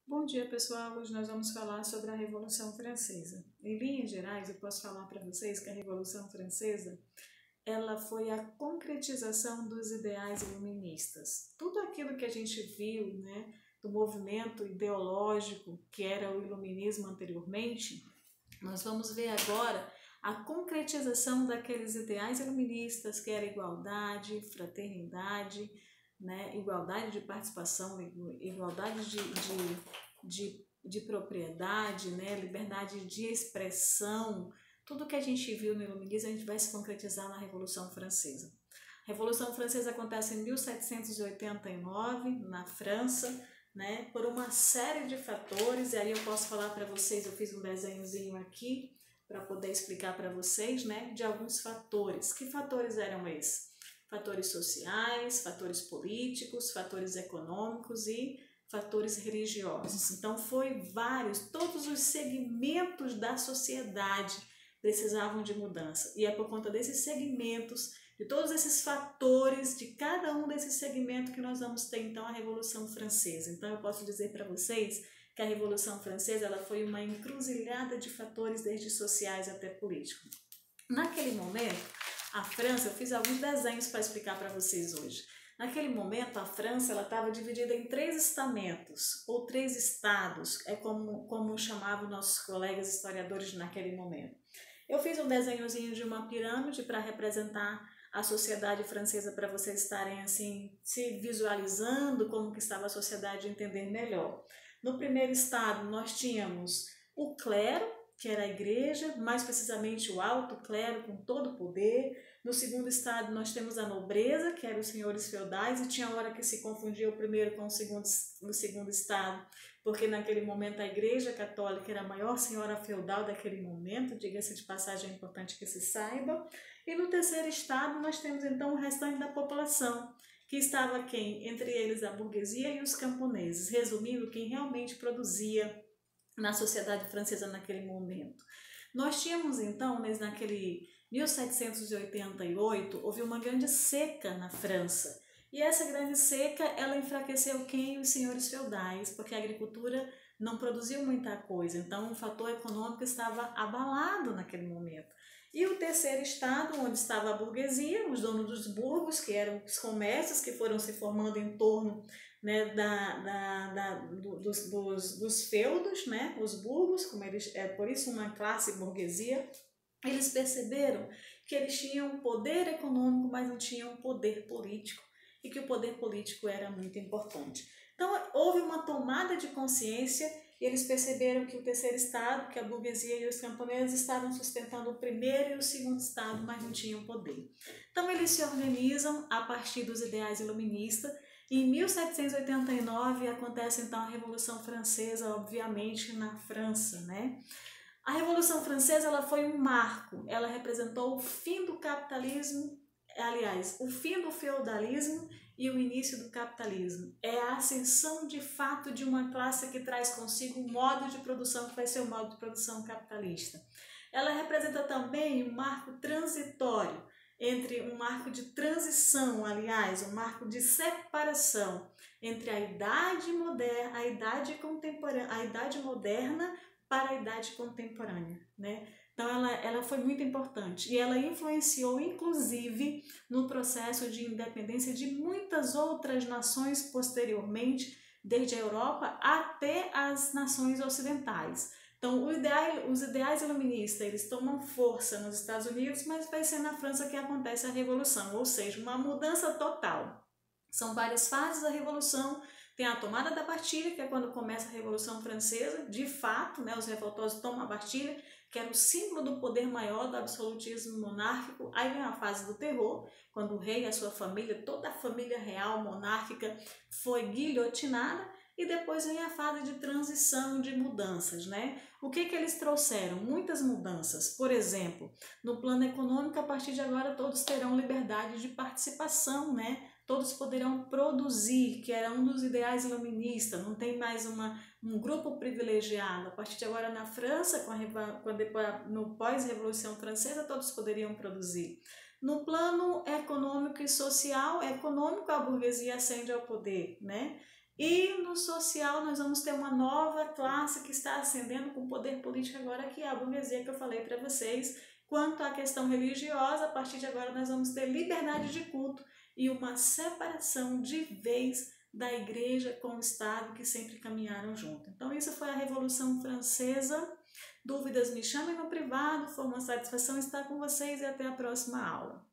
Bom dia, pessoal. Hoje nós vamos falar sobre a Revolução Francesa. Em linhas gerais, eu posso falar para vocês que a Revolução Francesa ela foi a concretização dos ideais iluministas. Tudo aquilo que a gente viu, do movimento ideológico que era o iluminismo anteriormente, nós vamos ver agora a concretização daqueles ideais iluministas que era igualdade, fraternidade, igualdade de participação, igualdade de propriedade, liberdade de expressão. Tudo que a gente viu no iluminismo a gente vai se concretizar na Revolução Francesa. A Revolução Francesa acontece em 1789 na França, por uma série de fatores, e aí eu posso falar para vocês, eu fiz um desenhozinho aqui para poder explicar para vocês, de alguns fatores. Que fatores eram esses? Fatores sociais, fatores políticos, fatores econômicos e fatores religiosos. Então todos os segmentos da sociedade precisavam de mudança. E é por conta desses segmentos, de todos esses fatores, de cada um desses segmentos que nós vamos ter então a Revolução Francesa. Então eu posso dizer para vocês que a Revolução Francesa ela foi uma encruzilhada de fatores, desde sociais até políticos. Naquele momento, a França, eu fiz alguns desenhos para explicar para vocês hoje. Naquele momento, a França estava dividida em 3 estamentos, ou 3 estados, é como chamavam nossos colegas historiadores naquele momento. Eu fiz um desenhozinho de uma pirâmide para representar a sociedade francesa, para vocês estarem assim, se visualizando como que estava a sociedade e entender melhor. No primeiro estado, nós tínhamos o clero, que era a igreja, mais precisamente o alto clero com todo o poder. No segundo estado nós temos a nobreza, que eram os senhores feudais, e tinha hora que se confundia o primeiro com o segundo estado, porque naquele momento a igreja católica era a maior senhora feudal daquele momento, diga-se de passagem, é importante que se saiba. E no terceiro estado nós temos então o restante da população, que estava quem? Entre eles a burguesia e os camponeses, resumindo, quem realmente produzia na sociedade francesa naquele momento. Nós tínhamos então, mas naquele 1788, houve uma grande seca na França. E essa grande seca, ela enfraqueceu quem? Os senhores feudais, porque a agricultura não produziu muita coisa. Então, o fator econômico estava abalado naquele momento. E o terceiro estado, onde estava a burguesia, os donos dos burgos, que eram os comércios que foram se formando em torno dos feudos, os burgos, por isso uma classe burguesia. Eles perceberam que eles tinham poder econômico, mas não tinham poder político, e que o poder político era muito importante. Então houve uma tomada de consciência e eles perceberam que o terceiro estado, que a burguesia e os camponeses, estavam sustentando o primeiro e o segundo estado, mas não tinham poder. Então eles se organizam a partir dos ideais iluministas. Em 1789 acontece então a Revolução Francesa, obviamente na França, A Revolução Francesa ela foi um marco, ela representou o fim do capitalismo, aliás, o fim do feudalismo e o início do capitalismo. É a ascensão de fato de uma classe que traz consigo um modo de produção que vai ser o modo de produção capitalista. Ela representa também um marco transitório, um marco de transição, aliás, um marco de separação entre a idade moderna, a idade moderna para a idade contemporânea, Então ela foi muito importante e ela influenciou inclusive no processo de independência de muitas outras nações posteriormente, desde a Europa até as nações ocidentais. Então, os ideais iluministas, eles tomam força nos Estados Unidos, mas vai ser na França que acontece a Revolução, ou seja, uma mudança total. São várias fases da Revolução. Tem a tomada da Bastilha, que é quando começa a Revolução Francesa. De fato, os revoltosos tomam a Bastilha, que era o símbolo do poder maior, do absolutismo monárquico. Aí vem a fase do terror, quando o rei e a sua família, toda a família real monárquica foi guilhotinada. E depois vem a fase de transição, de mudanças, O que eles trouxeram? Muitas mudanças. Por exemplo, no plano econômico, a partir de agora todos terão liberdade de participação, Todos poderão produzir, que era um dos ideais iluministas, não tem mais um grupo privilegiado. A partir de agora na França, no pós-Revolução Francesa, todos poderiam produzir. No plano econômico e social, a burguesia ascende ao poder, E no social nós vamos ter uma nova classe que está ascendendo com poder político agora, que é a burguesia que eu falei para vocês. Quanto à questão religiosa, a partir de agora nós vamos ter liberdade de culto e uma separação de vez da igreja com o Estado, que sempre caminharam junto. Então isso foi a Revolução Francesa. Dúvidas me chamem no privado, foi uma satisfação estar com vocês e até a próxima aula.